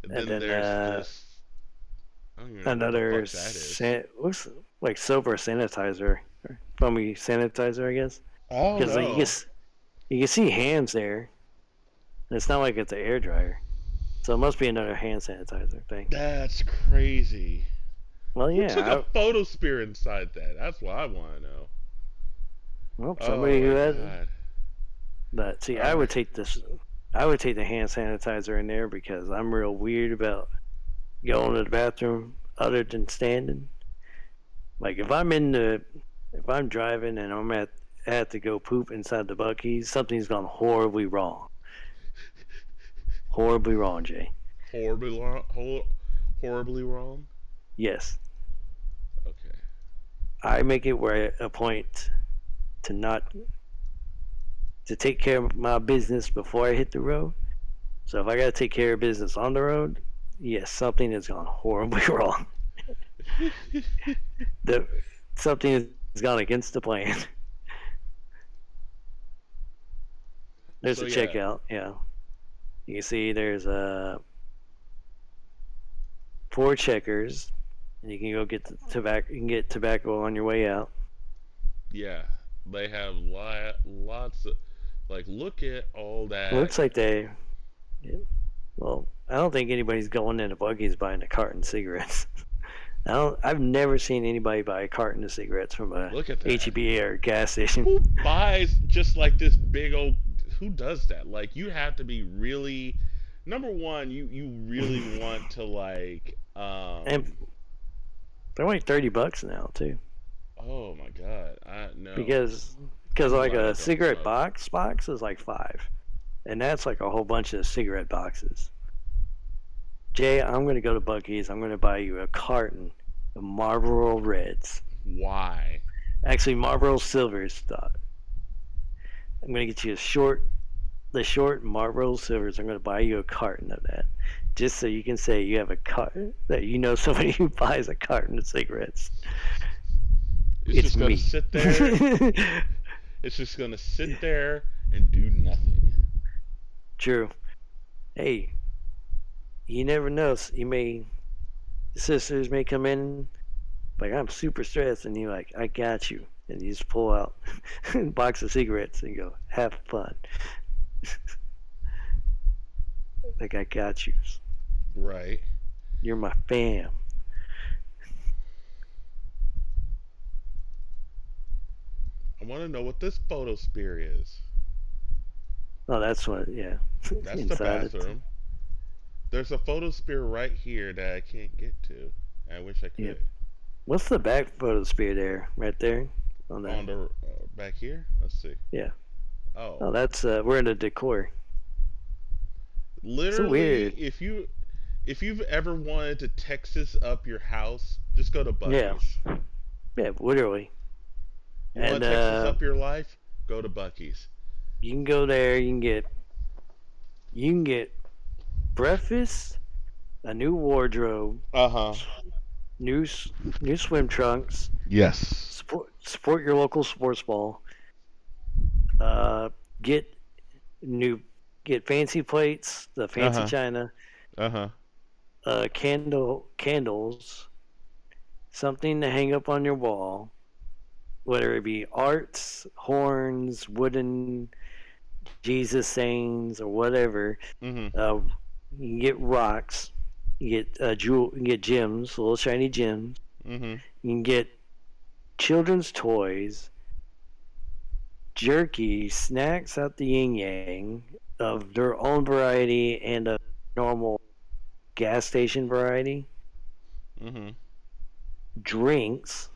And And then then there's this. I don't even know what the another fuck that is. looks like soap or sanitizer, or foamy sanitizer, I guess. Oh Because like, no. you can see hands there. And it's not like it's an air dryer, so it must be another hand sanitizer thing. That's crazy. Well, Who took a yeah. photosphere inside that? That's what I want to know. Well, Oh somebody who my had. god. But see, All right. I would take the hand sanitizer in there because I'm real weird about going to the bathroom other than standing. Like if I'm driving and I have to go poop inside the Buc-ee's, something's gone horribly wrong. Horribly wrong, Jay. Horribly wrong. Horribly wrong. Yes, Okay. I make it where a point to not to take care of my business before I hit the road. So if I got to take care of business on the road, yes, something has gone horribly wrong. The something has gone against the plan. There's So a yeah, checkout. Yeah, you can see there's four checkers, and you can go get the tobacco. You can get tobacco on your way out. yeah. They have lots of like. Look at all that. Looks like they. Yeah, well, I don't think anybody's going into Buggies buying a carton of cigarettes. I don't. I've never seen anybody buy a carton of cigarettes from a Look at that. HEB or gas station. Who buys just like this big old? Who does that? Like you have to be really. Number one, you really want to like. And they're only $30 now too, Oh my god. I no. because I'm like glad I a don't cigarette smoke. box is like five, and that's like a whole bunch of cigarette boxes. Jay, I'm gonna go to Bucky's. I'm gonna buy you a carton of Marlboro Reds. Why? Actually, Marlboro Silvers. I'm gonna get you the short Marlboro Silvers. I'm gonna buy you a carton of that, just so you can say you have a carton that you know somebody who buys a carton of cigarettes. It's It's just gonna me. sit there. It's just gonna sit there and do nothing. True. Hey, you never know. You may sisters may come in like I'm super stressed, and you're like, I got you, and you just pull out a box of cigarettes and go, have fun. Like I got you. Right. You're my fam. I want to know what this photosphere is. Oh, that's what. Yeah, That's the inside it. bathroom. There's a photosphere right here that I can't get to. I wish I Yeah. could. What's the back photo sphere there? Right there on that. On the back here. Let's see. Yeah. Oh, Oh, that's we're in the decor. So literally, weird. if you've ever wanted to Texas up your house, just go to Yeah. Bucky's. Yeah. Literally. You And want Texas up your life? Go to Bucky's. you can go there. You can get breakfast, a new wardrobe, Uh huh. new new swim trunks. Yes. Support your local sports ball. Uh, get new get fancy plates, the Uh fancy huh. china, Uh huh. candles, something to hang up on your wall, whether it be arts, horns, wooden Jesus sayings, or whatever. Mhm. Uh, you can get rocks, you can get gems, little shiny gems. Mhm. You can get children's toys, jerky, snacks out the yin yang of their own variety and a normal gas station variety, Mhm. drinks,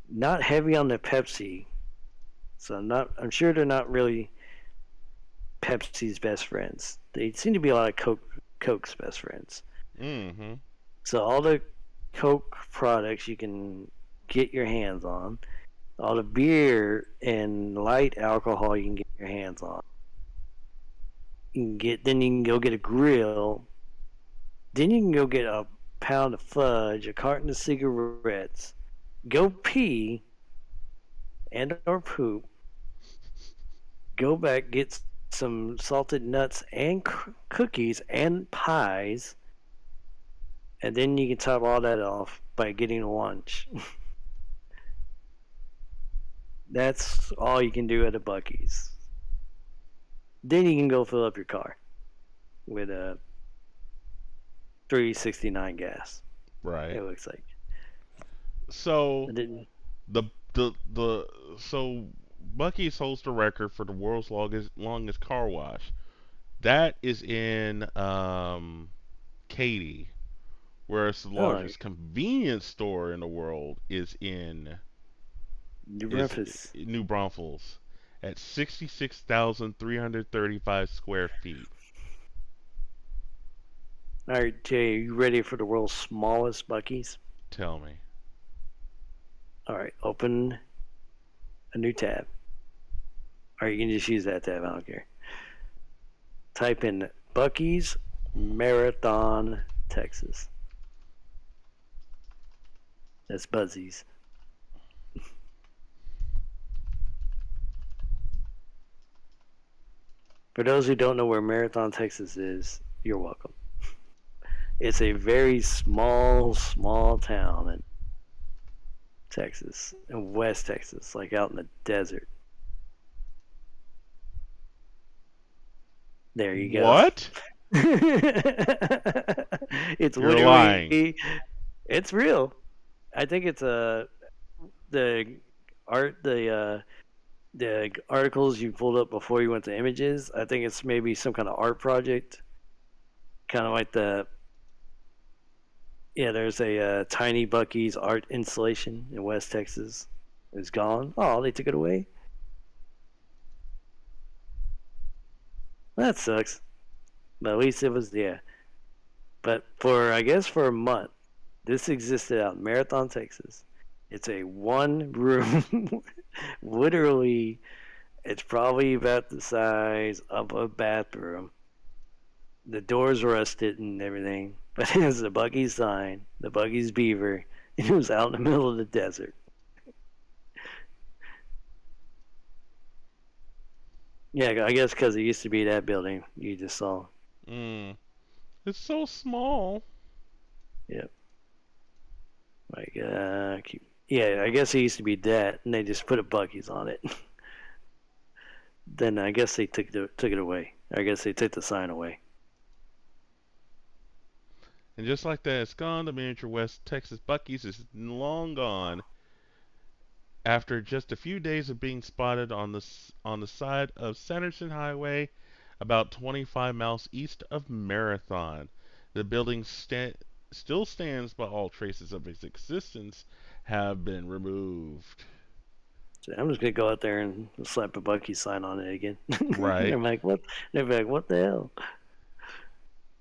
not heavy on the Pepsi. So I'm sure they're not really Pepsi's best friends. They seem to be a lot of Coke's best friends. Mhm. So all the Coke products you can get your hands on, all the beer and light alcohol you can get your hands on. You can go get a grill. Then you can go get a pound of fudge, a carton of cigarettes, go pee and or poop, go back, get some salted nuts and cookies and pies, and then you can top all that off by getting lunch. That's all you can do at a Bucky's. Then you can go fill up your car with a 369 gas. Right. It looks like. So I didn't. the so Bucky's holds the record for the world's longest car wash. That is in Katy, whereas the Oh, largest convenience store in the world New is Memphis. New Braunfels at 66,335 square feet. All right, Jay, are you ready for the world's smallest Bucky's? Tell me. All right, open a new tab. Or you can just use that tab. I don't care. Type in Bucky's Marathon, Texas. That's Buzzies. For those who don't know where Marathon, Texas is, you're welcome. It's a very small town in Texas, in West Texas, like out in the desert. There you go. What? It's You're literally, lying. it's real. I think it's the art the articles you pulled up before you went to images. I think it's maybe some kind of art project, kind of like there's a Tiny Bucky's art installation in West Texas. It's gone. Oh, they took it away. That sucks. But at least it was, yeah. But I guess for a month, this existed out in Marathon, Texas. It's a one room, literally, it's probably about the size of a bathroom. The doors rusted and everything, but it was the Bucky's sign, the Bucky's Beaver, and it was out in the middle of the desert. Yeah, I guess because it used to be that building you just saw. Mm. It's so small. Yep. Like, yeah, I guess it used to be that, and they just put a Bucky's on it. Then I guess they took it away. I guess they took the sign away. And just like that, it's gone. The miniature West Texas Bucky's is long gone after just a few days of being spotted on the side of Sanderson Highway, about 25 miles east of Marathon. The building still stands, but all traces of its existence have been removed. So I'm just gonna go out there and slap a Bucky sign on it again. Right. They're like, what? They're like, what the hell?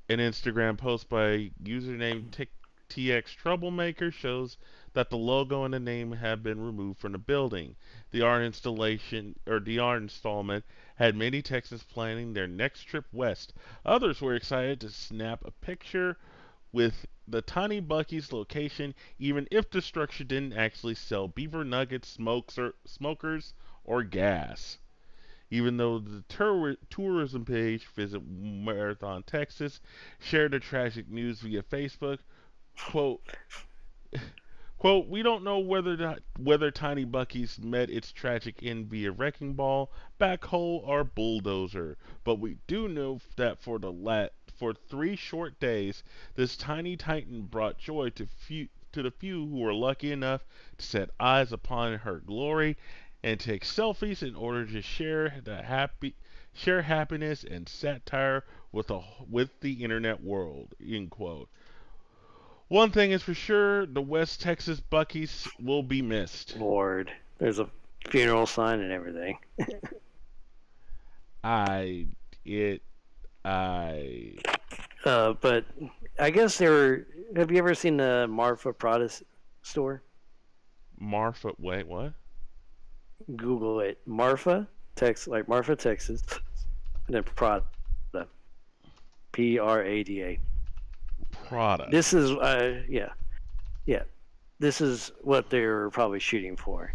An Instagram post by username TX Troublemaker shows that the logo and the name have been removed from the building. The art installment had many Texans planning their next trip west. Others were excited to snap a picture with the Tiny Bucky's location, even if the structure didn't actually sell beaver nuggets, smokers, or gas. Even though the tourism page, Visit Marathon, Texas, shared the tragic news via Facebook, quote, quote, we don't know whether Tiny Bucky's met its tragic end via wrecking ball, backhoe, or bulldozer, but we do know that for 3 short days, this tiny titan brought joy to the few who were lucky enough to set eyes upon her glory and take selfies in order to share happiness and satire with the internet world. End quote. One thing is for sure, the West Texas Buckies will be missed. Lord, there's a funeral sign and everything. I it I But I guess they were. Have you ever seen the Marfa Prada store? Marfa wait what? Google it. Marfa, Texas, like Marfa, Texas, and then Prada, Prada. Prada. This is, yeah. This is what they're probably shooting for.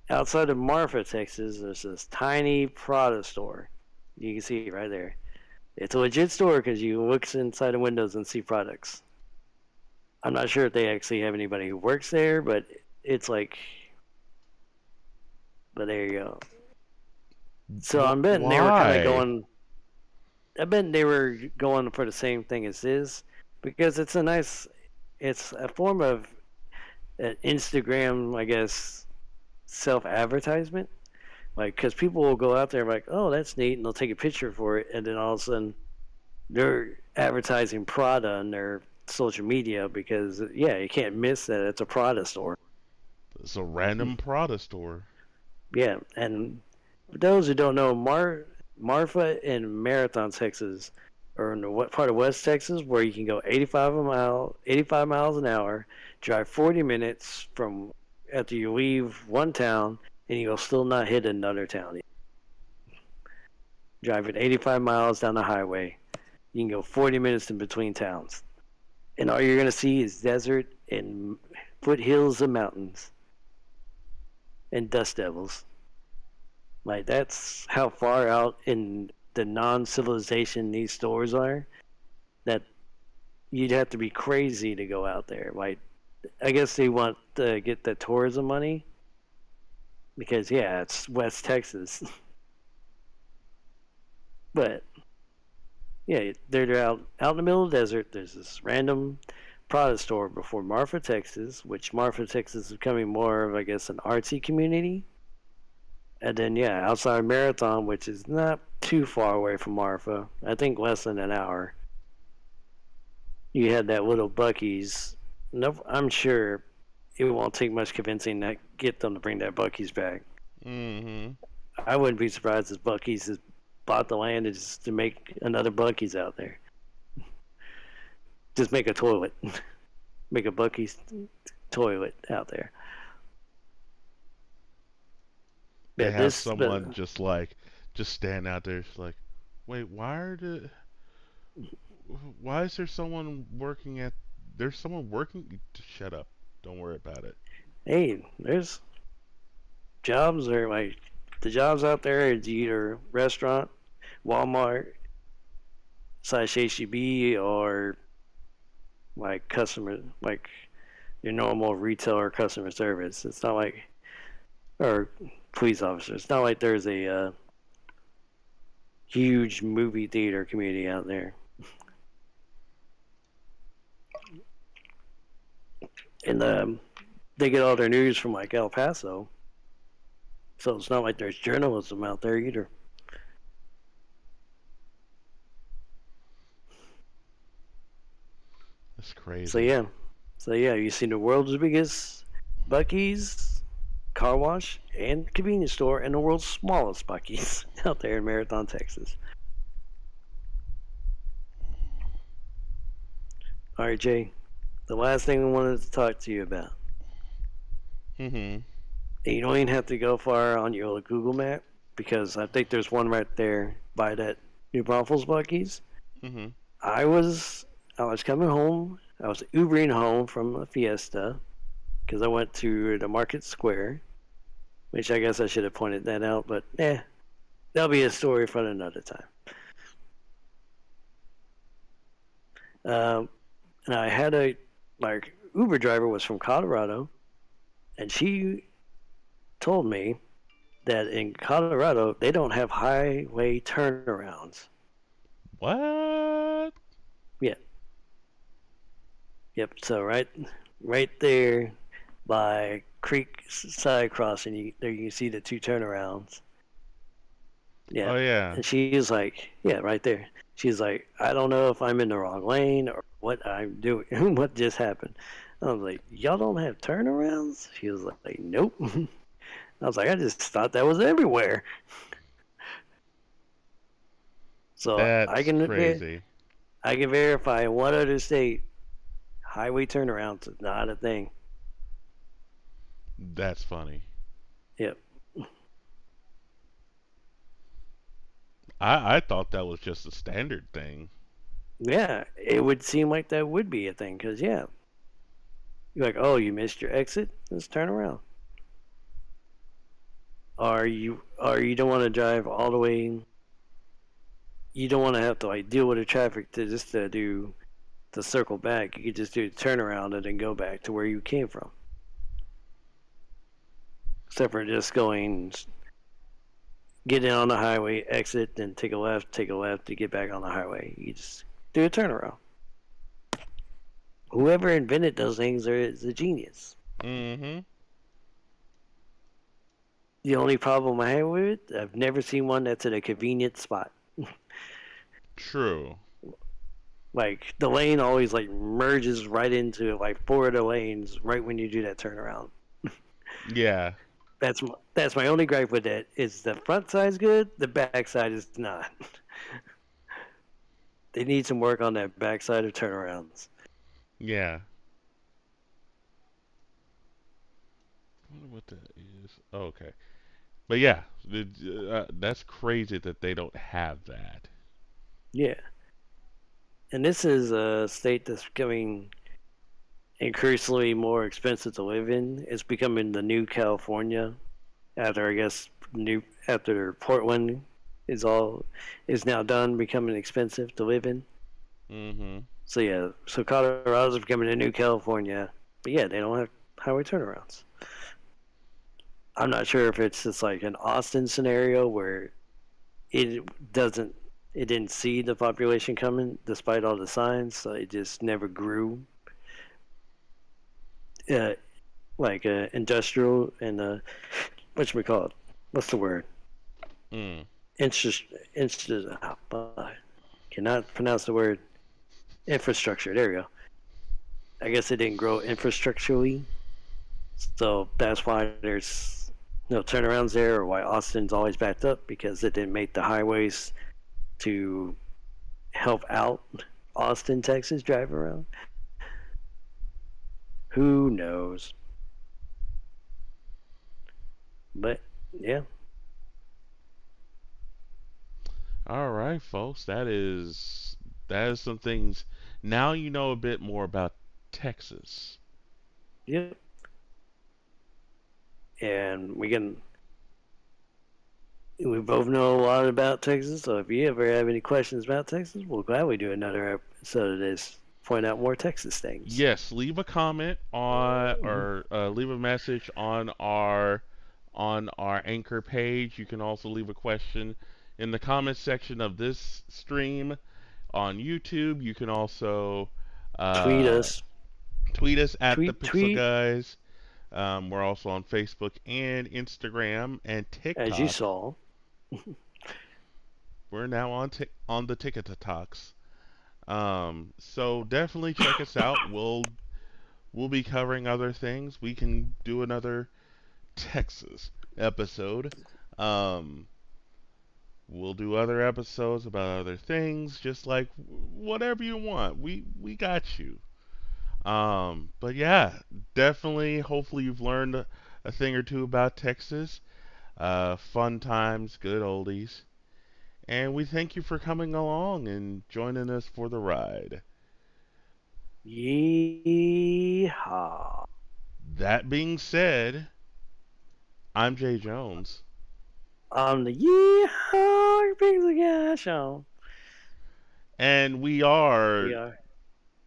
Outside of Marfa, Texas, there's this tiny Prada store. You can see it right there. It's a legit store because you look inside the windows and see products. I'm not sure if they actually have anybody who works there, but it's like. But there you go. So I'm betting they were kind of Why? going. I bet they were going for the same thing as this because it's a nice. It's a form of Instagram, I guess, self-advertisement. Like, because people will go out there and be like, oh, that's neat, and they'll take a picture for it, and then all of a sudden they're advertising Prada on their social media because, yeah, you can't miss that it's a Prada store. It's a random Prada store. Yeah, and for those who don't know, Marfa in Marathon, Texas, or in the what part of West Texas, where you can go 85 miles an hour, drive 40 minutes from after you leave one town, and you'll still not hit another town. Driving 85 miles down the highway, you can go 40 minutes in between towns, and all you're gonna see is desert and foothills of mountains and dust devils. Like, that's how far out in the non-civilization these stores are, that you'd have to be crazy to go out there. Like, I guess they want to get the tourism money because, yeah, it's West Texas. But, yeah, they're out in the middle of the desert. There's this random Prada store before Marfa, Texas, which Marfa, Texas is becoming more of, I guess, an artsy community. And then, yeah, outside Marathon, which is not too far away from Marfa, I think less than an hour, you had that little Bucky's. Nope, I'm sure it won't take much convincing to get them to bring that Bucky's back. Mm-hmm. I wouldn't be surprised if Bucky's has bought the land just to make another Bucky's out there. Just make a toilet. Make a Bucky's toilet out there. They Yeah, have someone just stand out there, just like, wait, why is there someone working at? There's someone working. Shut up. Don't worry about it. hey, there's jobs are like the jobs out there is either restaurant, Walmart, slash HEB, or like customer, like your normal retail or customer service. It's not like, or police officer. It's not like there's a huge movie theater community out there. And they get all their news from like El Paso, so it's not like there's journalism out there either. That's So crazy. yeah, you see the world's biggest Bucky's, car wash, and convenience store, and the world's smallest Bucky's out there in Marathon, Texas. All right, Jay. The last thing I wanted to talk to you about. Mhm. And you don't even have to go far on your Google map because I think there's one right there by that New Braunfels Bucky's. Mhm. I was I was coming home. I was Ubering home from a fiesta because I went to the Market Square, which I guess I should have pointed that out, but that'll be a story for another time. Um, and I had a Uber driver was from Colorado, and she told me that in Colorado they don't have highway turnarounds. What? Yeah, yep. So right there by Creek Side Crossing, there you can see the two turnarounds. Yeah, Oh yeah. and she's like, yeah, right there. She's like, I don't know if I'm in the wrong lane or what I'm doing, what just happened. I was like, y'all don't have turnarounds? She was like, nope. I was like, I just thought that was everywhere. So That's crazy. I can verify in one other state, highway turnarounds is not a thing. That's funny. Yep. I thought that was just a standard thing. Yeah, it would seem like that would be a thing because yeah, you're like, oh, you missed your exit. Let's turn around. Or you don't want to drive all the way. You don't want to have to like deal with the traffic to just to do to circle back. You could just do a turnaround and then go back to where you came from. Except for just going, get in on the highway, exit, then take a left to get back on the highway. You just do a turnaround. Whoever invented those things is a genius. Mhm. The only problem I have with it, I've never seen one that's at a convenient spot. True. Like the lane always like merges right into like four of the lanes right when you do that turnaround. Yeah. That's my only gripe with that. Is the front side's good, the back side is not. They need some work on that back side of turnarounds. Yeah. I wonder what that is. Oh, okay. But yeah, that's crazy that they don't have that. Yeah, and this is a state that's becoming increasingly more expensive to live in. It's becoming the new California after I guess new after Portland is now done becoming expensive to live in. Mhm. So yeah, so Colorado's becoming a new California, but yeah, they don't have highway turnarounds. I'm not sure if it's just like an Austin scenario where it doesn't it didn't see the population coming despite all the signs, so it just never grew. Uh, industrial and what we call it? What's the word? Mm. Interest, interest. Cannot pronounce the word infrastructure. There we go. I guess it didn't grow infrastructurally, so that's why there's no turnarounds there, or why Austin's always backed up because it didn't make the highways to help out Austin, Texas, drive around. Who knows? But yeah, All right, folks. That is some things. Now you know a bit more about Texas. yep. And we both know a lot about Texas. So if you ever have any questions about Texas, we'll gladly do another episode of this. Point out more Texas things. Yes, leave a comment on or leave a message on our anchor page. You can also leave a question in the comment section of this stream on YouTube. You can also Tweet uh, us. tweet us at the Pixel Tweet Guys. We're also on Facebook and Instagram and as you TikTok. saw. We're now on the TikToks. So definitely check us out. We'll be covering other things. We can do another Texas episode. Um, We'll do other episodes about other things, just like whatever you want. We got you. But yeah, definitely. Hopefully, you've learned a thing or two about Texas. Fun times, good oldies. And we thank you for coming along and joining us for the ride. Yeehaw. That being said, I'm Jay Jones, The yeehaw Pixel Guy Show. and we are We are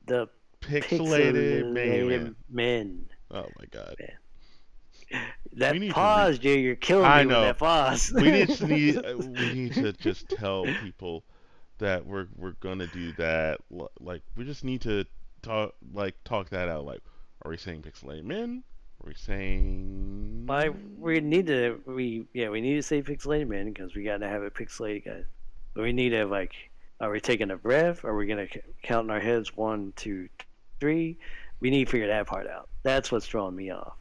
the Pixelated Man. Pixelated Men. Oh my God, we That need to re. pause, Jay, you're killing I me with know. that pause. We need to just tell people that we're gonna do that. Like we just need to talk that out. Like, are we saying Pixelated Men? Are we Why saying? we need to say Pixelated Men because we gotta have it pixelated, guys. But we need to are we taking a breath? Are we gonna count in our heads 1, 2, 3? We need to figure that part out. That's what's throwing me off.